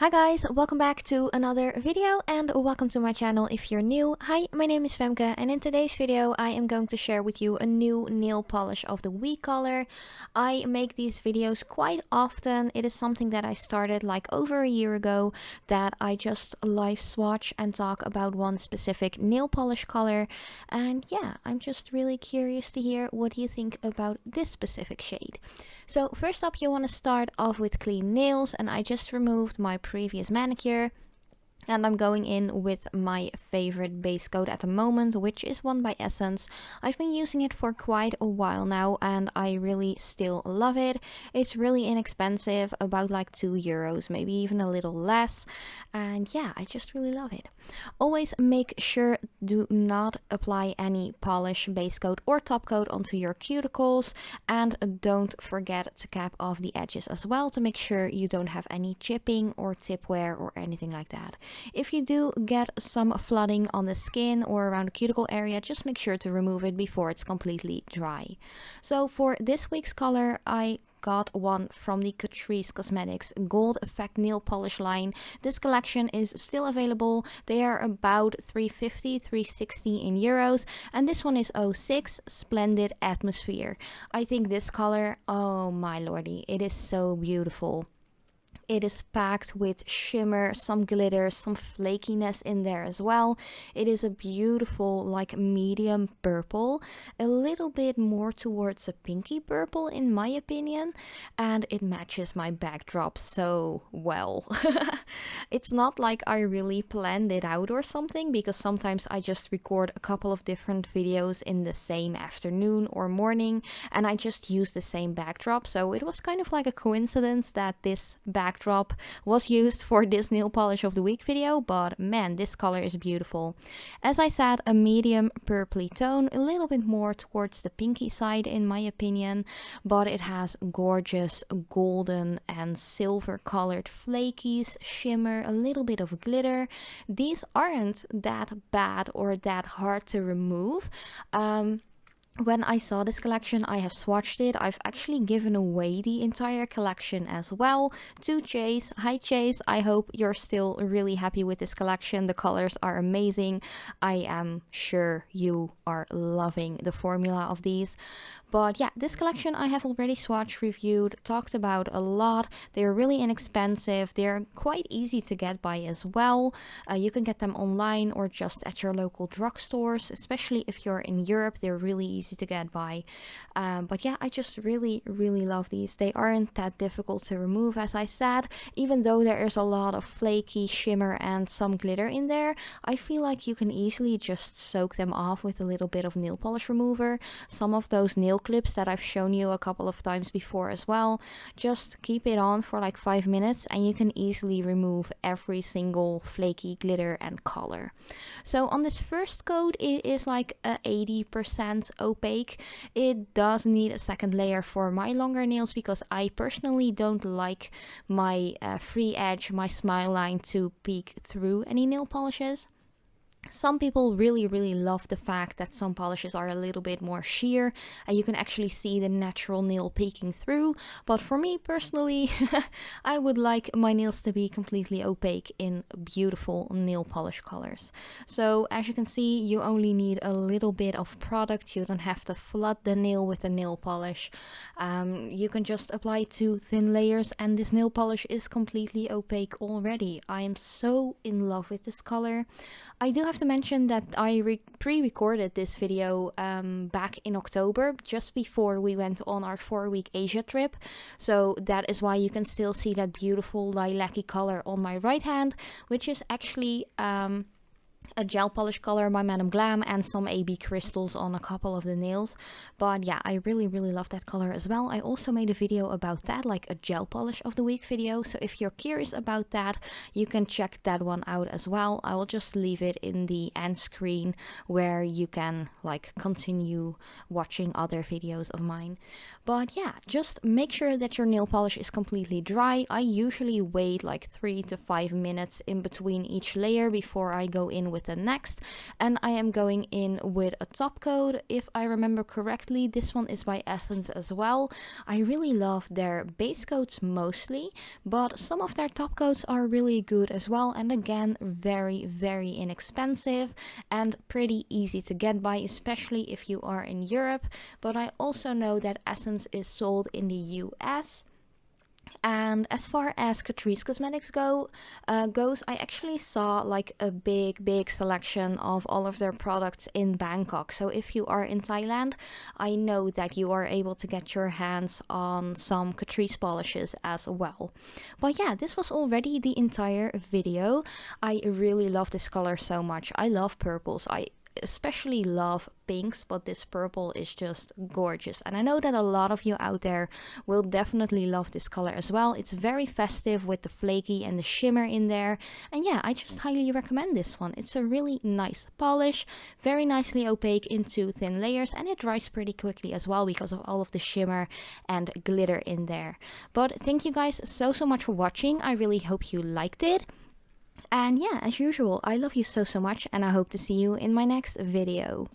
Hi guys, welcome back to another video and welcome to my channel if you're new. Hi, my name is Femke and in today's video I am going to share with you a new nail polish of the week color. I make these videos quite often. It is something that I started like over a year ago, that I just live swatch and talk about one specific nail polish color. And yeah, I'm just really curious to hear what you think about this specific shade. So first up, you want to start off with clean nails, and I just removed my previous manicure. And I'm going in with my favorite base coat at the moment, which is one by Essence. I've been using it for quite a while now and I really still love it. It's really inexpensive, about like €2, maybe even a little less. And yeah, I just really love it. Always make sure do not apply any polish, base coat or top coat onto your cuticles. And don't forget to cap off the edges as well to make sure you don't have any chipping or tip wear or anything like that. If you do get some flooding on the skin or around the cuticle area, just make sure to remove it before it's completely dry. So for this week's color, I got one from the Catrice Cosmetics Gold Effect Nail Polish line. This collection is still available. They are about €350–360 in euros, and this one is 06 Splendid Atmosphere. I think this color, oh my lordy, it is so beautiful. It is packed with shimmer, some glitter, some flakiness in there as well. It is a beautiful, like medium purple, a little bit more towards a pinky purple in my opinion, and it matches my backdrop so well. It's not like I really planned it out or something, because sometimes I just record a couple of different videos in the same afternoon or morning, and I just use the same backdrop, so it was kind of like a coincidence that this backdrop was used for this nail polish of the week video. But man, this color is beautiful. As I said, a medium purpley tone, a little bit more towards the pinky side in my opinion, but it has gorgeous golden and silver colored flakies, shimmer, a little bit of glitter. These aren't that bad or that hard to remove. When I saw this collection, I have swatched it. I've actually given away the entire collection as well to Chase. Hi Chase, I hope you're still really happy with this collection. The colors are amazing. I am sure you are loving the formula of these. But yeah, this collection I have already swatched, reviewed, talked about a lot. They're really inexpensive. They're quite easy to get by as well. You can get them online or just at your local drugstores, especially if you're in Europe. They're really easy to get by. But yeah, I just really love these. They aren't that difficult to remove, as I said. Even though there is a lot of flaky shimmer and some glitter in there, I feel like you can easily just soak them off with a little bit of nail polish remover. Some of those nail clips that I've shown you a couple of times before as well, just keep it on for like 5 minutes and you can easily remove every single flaky glitter and color. So on this first coat, it is like a 80% opaque. It does need a second layer for my longer nails because I personally don't like my free edge, my smile line to peek through any nail polishes. Some people really love the fact that some polishes are a little bit more sheer and you can actually see the natural nail peeking through, but for me personally I would like my nails to be completely opaque in beautiful nail polish colors. So as you can see, you only need a little bit of product. You don't have to flood the nail with the nail polish. You can just apply 2 thin layers and this nail polish is completely opaque already. I am so in love with this color. I do have to mention that I pre-recorded this video back in October, just before we went on our 4-week Asia trip. So that is why you can still see that beautiful lilac-y color on my right hand, which is actually a gel polish color by Madam Glam and some AB crystals on a couple of the nails. But yeah, I really love that color as well. I also made a video about that, like a gel polish of the week video. So if you're curious about that, you can check that one out as well. I will just leave it in the end screen where you can like continue watching other videos of mine. But yeah, just make sure that your nail polish is completely dry. I usually wait like 3 to 5 minutes in between each layer before I go in with with the next. And I am going in with a top coat. If I remember correctly, this one is by Essence as well. I really love their base coats mostly, but some of their top coats are really good as well, and again, very inexpensive and pretty easy to get by, especially if you are in Europe. But I also know that Essence is sold in the US. And as far as Catrice Cosmetics goes, I actually saw like a big selection of all of their products in Bangkok. So if you are in Thailand, I know that you are able to get your hands on some Catrice polishes as well. But yeah, this was already the entire video. I really love this color so much. I love purples. I especially love pinks, but this purple is just gorgeous, and I know that a lot of you out there will definitely love this color as well. It's very festive with the flaky and the shimmer in there, and yeah, I just highly recommend this one. It's a really nice polish, very nicely opaque into thin layers, and it dries pretty quickly as well because of all of the shimmer and glitter in there. But thank you guys so much for watching. I really hope you liked it. And yeah, as usual, I love you so much, and I hope to see you in my next video.